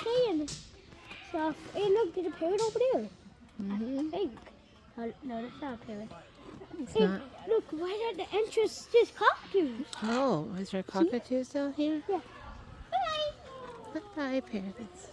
And stuff. Hey, look, there's a parrot over there. Hey, no, that's not a parrot. Hey, look, right at the entrance, there's cockatoos. Oh, is there cockatoos down here? Yeah. Hi. Hi, parrots.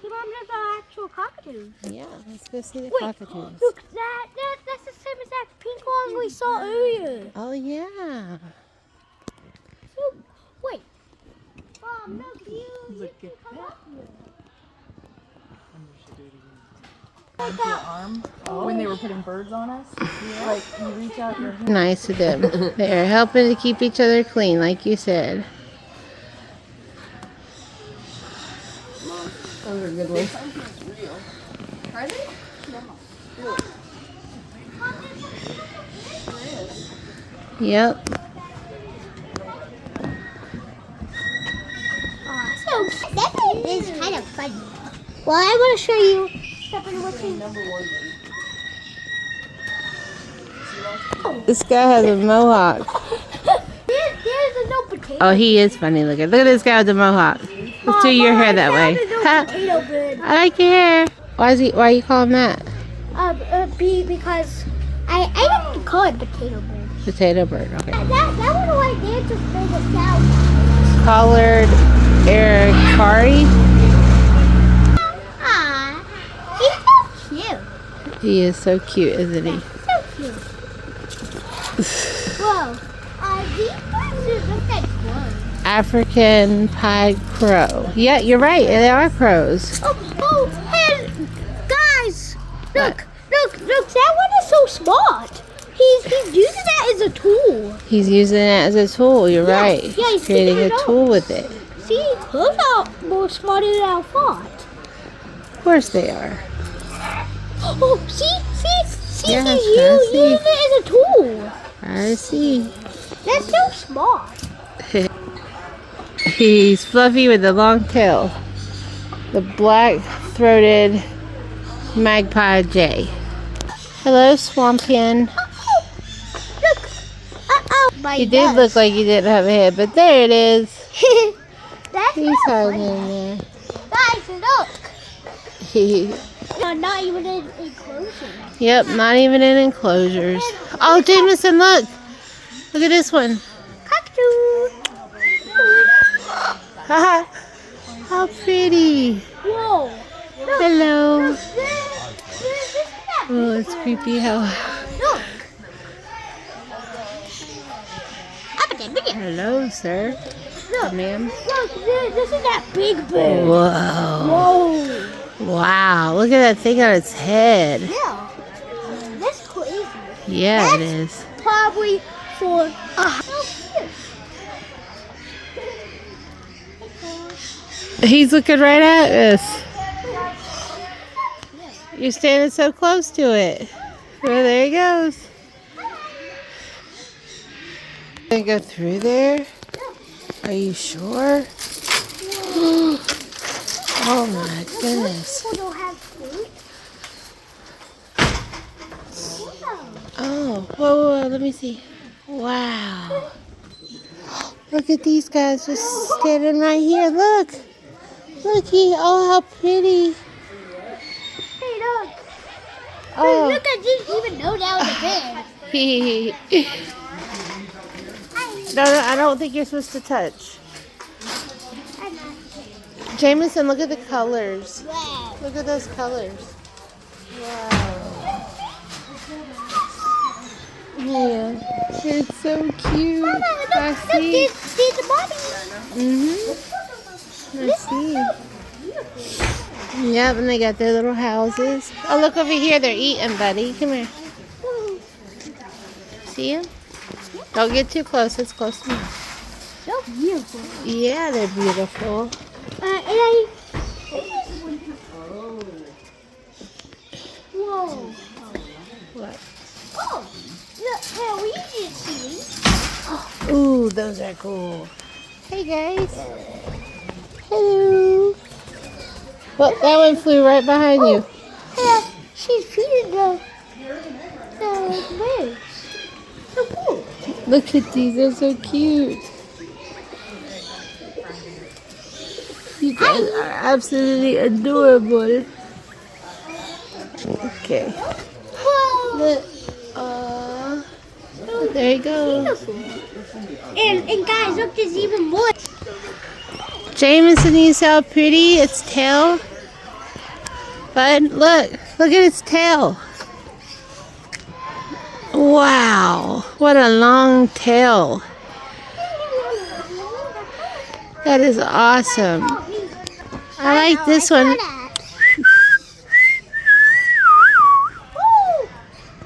Hey, Mom, there's the actual cockatoos. Yeah, let's go see the cockatoos. Look, that's the same as that pink one we saw earlier. Oh, yeah. Look, wait. Mom, look, you can come up here. Like your arm when they were putting birds on us. Like you reach out your hand. Nice to them. They're helping to keep each other clean, like you said. Those are good ones. Are they? Yep. So that is kind of funny. Well, I want to show you something with This guy has a mohawk. There's a no potato. Oh, he is funny looking. Look at this guy with the mohawk. Let's do your hair that way. Potato bird. I like your hair. Why you call him that? Because I like to call it potato bird. Potato bird. Okay. That one right there just made a sound. Collared Ericari. Aw, he's so cute. He is so cute, isn't he? So cute. Whoa. These birds look like crows. African pied crow. Yeah, you're right. They are crows. Oh, hey, guys. Look, that one is so smart. He's using that as a tool. He's using it as a tool. You're right. Yeah, he's creating figured a it tool out. with it. See, those are more smarter than I thought. Of course they are. Oh, see, Yes, he's I using it as a tool. I see. That's so smart. He's fluffy with a long tail. The black-throated magpie jay. Hello, Swampkin. Look. He did look like he didn't have a head, but there it is. That's He's hiding in there. Guys, look. Not even in enclosures. Yep, not even in enclosures. Oh, Jameson, look. Look at this one. Cockatoo. Haha. How pretty. Whoa. Hello. This is that. Oh, it's creepy how. Look. Hello, sir. Look. Ma'am. Look, this is that big bird. Whoa. Whoa. Wow. Look at that thing on its head. Yeah. That's crazy. Yeah, it is. Probably for He's looking right at us. You're standing so close to it. Well, there he goes. Gonna go through there? Are you sure? Oh my goodness. people don't have food. Oh, whoa, let me see. Wow. Look at these guys just standing right here. Look. Oh, how pretty. Hey, look. Oh. Look, I didn't even know that was a bed. No, I don't think you're supposed to touch. Jameson, look at the colors. Wow. Look at those colors. Wow. Yeah, it's so cute. I see. There's the body. I see. Yep, and they got their little houses. Oh, look over here. They're eating, buddy. Come here. See them? Don't get too close. It's close enough. So beautiful. Yeah, they're beautiful. Whoa. What? Oh, look, how we did see. Ooh, those are cool. Hey, guys. Hello. Well, that one flew right behind you. Yeah, she's feeding the birds. So cool. Look at these. They're so cute. You guys are absolutely adorable. Okay. Look. There you go. And guys, look, there's even more. Jameson, you see how pretty its tail? Bud, look at its tail. Wow, what a long tail. That is awesome. I like this one.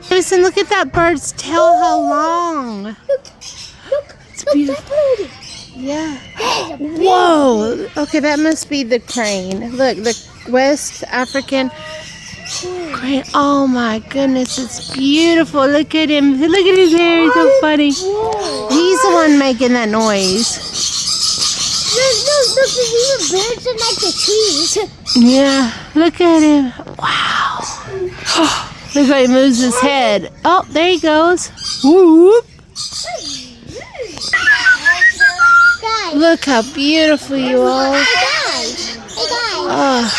Jameson, look at that bird's tail, how long. Look, It's beautiful. Yeah. Whoa. Okay, that must be the crane. Look, the West African crane. Oh my goodness, it's beautiful. Look at him. Look at his hair. He's so funny. He's the one making that noise. Look, there's even birds in like the trees. Yeah, look at him. Wow. Look how he moves his head. Oh, there he goes. Whoop. Guys. Look how beautiful you are. Hey guys. Oh.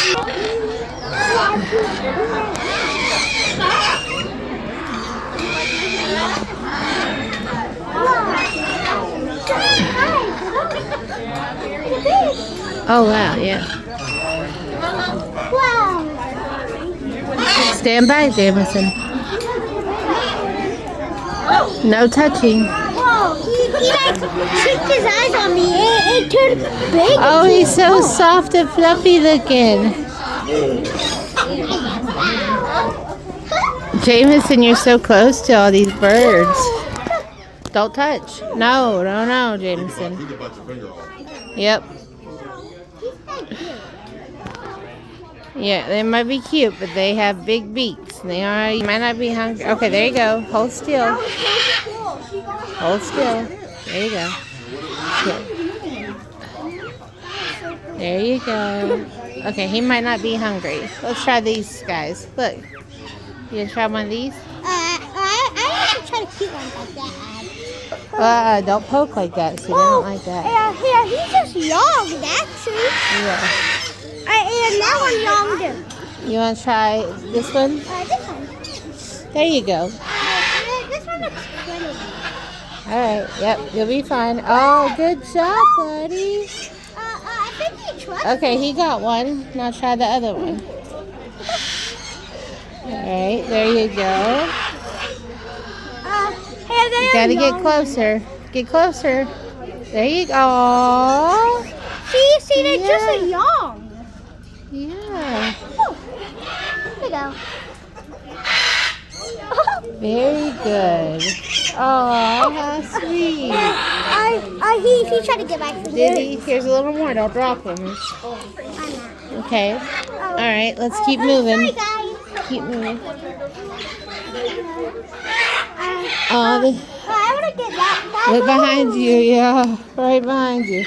Oh wow, yeah. Wow. Stand by, Jameson. No touching. Whoa, he like tricked his eyes on me. It turned big. Oh, he's so soft and fluffy looking. Jameson, you're so close to all these birds. Don't touch. No, Jameson. Yep. Yeah, they might be cute, but they have big beaks. And you might not be hungry. Okay, there you go. Hold still. Hold still. There you go. There you go. Okay, he might not be hungry. Let's try these guys. Look. You gonna try one of these? I like to try the cute ones like that. Don't poke like that. See, they don't like that. Yeah, he's just young, actually. Yeah. And that one's younger. You want to try this one? This one. There you go. This one looks pretty. All right. Yep. You'll be fine. Oh, good job, buddy. I think he trusts Okay, he got one. Now try the other one. All right. There you go. You gotta get closer. Get closer. There you go. See, they're just young. Yeah. Here you go. Very good. Oh, how sweet. He tried to get back from Did he? Here's a little more. Don't drop him. I'm not. Okay. All right. Let's keep moving. Sorry, guys. Keep moving. I want to get that. Look behind you. Yeah. Right behind you.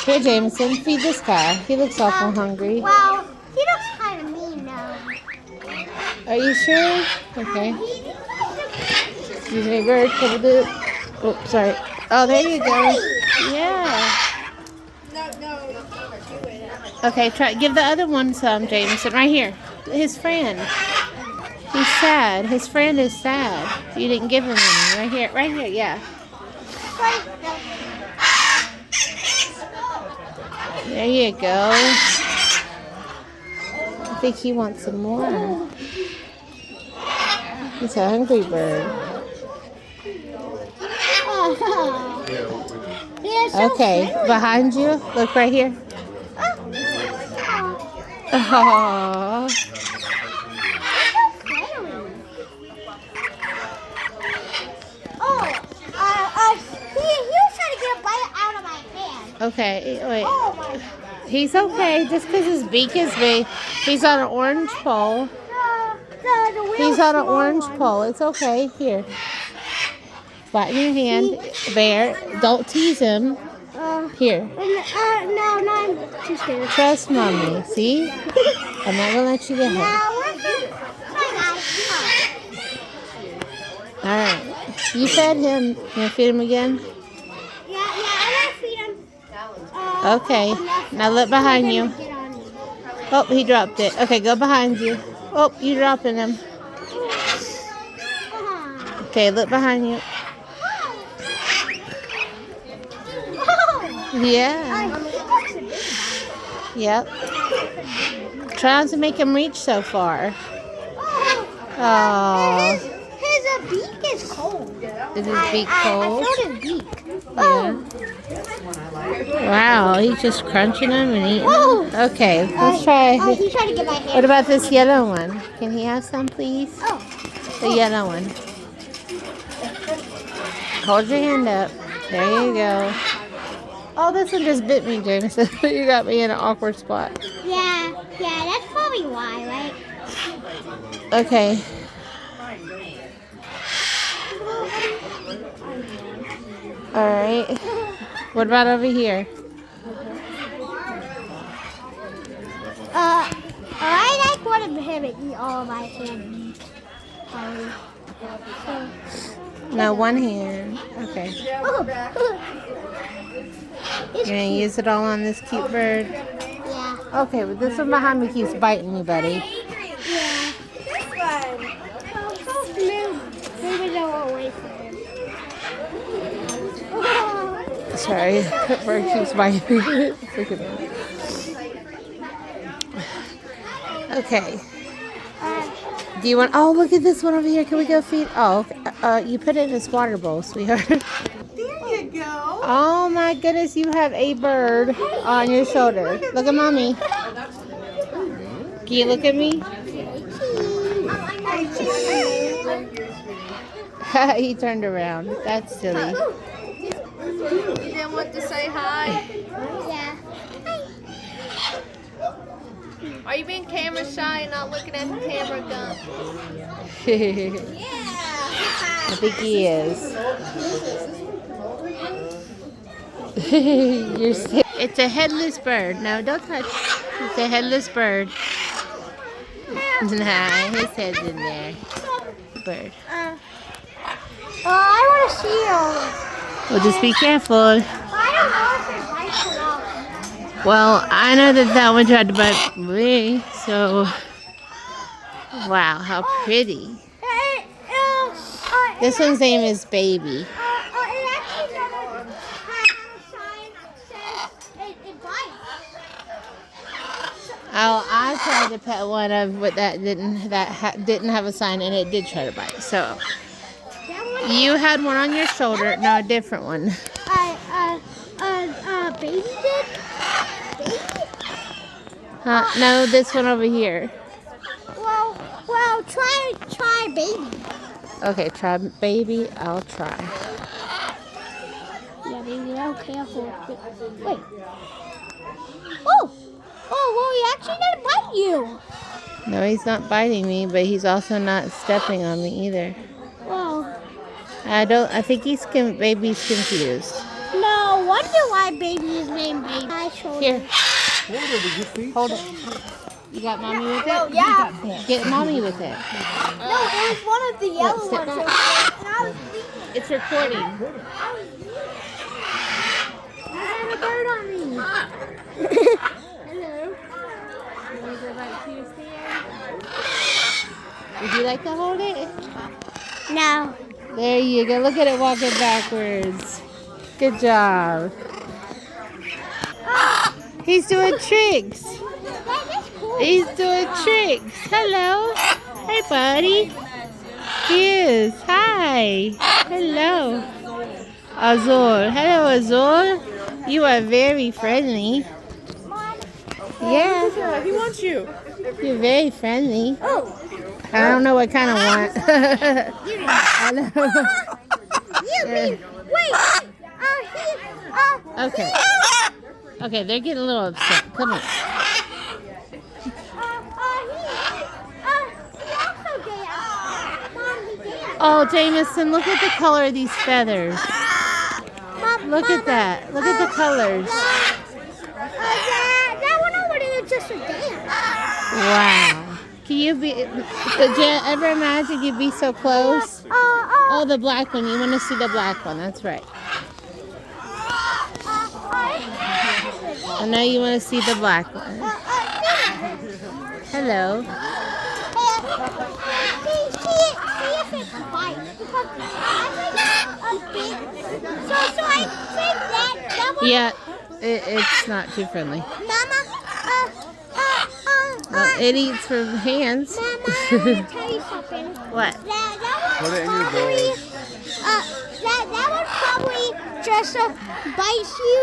Here, Jameson. Feed this guy. He looks awful hungry. Wow, he looks kind of mean now. Are you sure? Okay. Excuse me, bird. Oh, sorry. Oh, there you go. Yeah. Okay, try. Give the other one some, Jameson. Right here. His friend. He's sad. His friend is sad. You didn't give him any. Right here. Right here. Yeah. There you go. I think he wants some more. He's a hungry bird. Okay, behind you. Look right here. Oh. He was trying to get a bite out of my hand. Okay, wait. Oh my. He's okay just because his beak is big. He's on an orange pole. He's on an orange pole. It's okay. Here. Flatten your hand. There. Don't tease him. Here. No, I'm too scared. Trust mommy. See? I'm not going to let you get him. Alright. You fed him. You want to feed him again? Yeah, I want to feed him. Okay. Now look behind you. Oh, he dropped it. Okay, go behind you. Oh, you're dropping him. Okay, look behind you. Yeah. Yep. Trying to make him reach so far. Oh. His beak is cold. Is his beak cold? I felt his beak. Yeah. Wow, he's just crunching them and eating them. Okay, let's try. He's trying to get my hand. What about this yellow one? Can he have some, please? The yellow one. Hold your hand up. There you go. Oh, this one just bit me, Jameson. You got me in an awkward spot. Yeah, that's probably why, right? Okay. All right. What about over here? I like one of him and eat all of my candy. No, one hand. Okay. You're gonna use it all on this cute bird? Yeah. Okay, but this one behind me keeps biting me, buddy. Yeah. This one. So smooth. Maybe they'll wait for him. Sorry, that bird keeps biting me. Look at me. Okay. Do you want? Oh, look at this one over here. Can we go feed? Oh, okay. You put it in his water bowl, sweetheart. There you go. Oh my goodness, you have a bird on your shoulder. Look at mommy. Can you look at me? He turned around. That's silly. You didn't want to say hi? Yeah. Are you being camera shy and not looking at the camera gun? I think he is. It's a headless bird. No, don't touch. It's a headless bird. Nah, his head's in there. Bird. I want to see him. Well, just be careful. I don't know if it bites or not. Well, I know that one tried to bite me, so... Wow, how pretty. This one's name is Baby. It actually doesn't have a sign that says it bites. Oh, I tried to pet one of but that didn't have a sign, and it did try to bite. So you had one on your shoulder, no, a different one. Baby did? Baby? No, this one over here. Well, try Baby. Okay, try Baby. I'll try. Yeah, Baby, okay, I'll hold it. Wait. Oh, well, he actually didn't bite you. No, he's not biting me, but he's also not stepping on me either. Well, I think Baby's confused. no wonder why Baby is named Baby. Here. Hold it. You got mommy with it? Oh, yeah. Get mommy with it. No, it was one of the yellow sit ones. back. And I was thinking, It's recording. I have a bird on me. Hello. Would you like to hold it? No. There you go. Look at it walking backwards. Good job. He's doing tricks. That is cool. He's doing tricks. Hello. Hey, buddy. He is. Hi. Hello. Azul. Hello, Azul. You are very friendly. Yeah. He wants you. You're very friendly. Oh. I don't know what kind of want. I know. Wait. Okay. Okay, they're getting a little upset. Come on. He also danced. Oh, Jameson, look at the color of these feathers. Look at that. Look at the colors. That one over there is just a dance. Wow. Could you ever imagine you'd be so close? Oh, the black one. You want to see the black one. That's right. And now you want to see the black one. Hello. See if it's white. Because I think so I think that one. Yeah, it's not too friendly. Mama, Well, it eats from hands. Mama, I want to tell you something. What? That would probably just bite you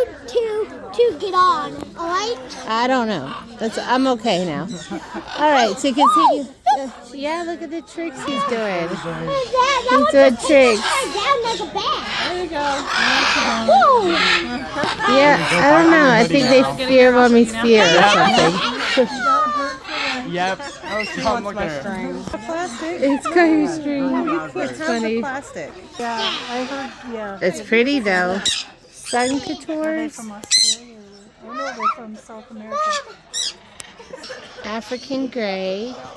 to get on. All right. I don't know. I'm okay now. All right, so continue. Yeah, look at the tricks he's doing. He's doing tricks. Down like a bat. There you go. Whoa. Yeah, I don't know. I think they fear mommy's fear or something. Yep. Oh, look at her. Plastic. It's got your string. It's funny. Plastic. Yeah, I heard. Yeah. It's pretty though. Sun couture, From Australia. Oh no, they're from South America. African gray.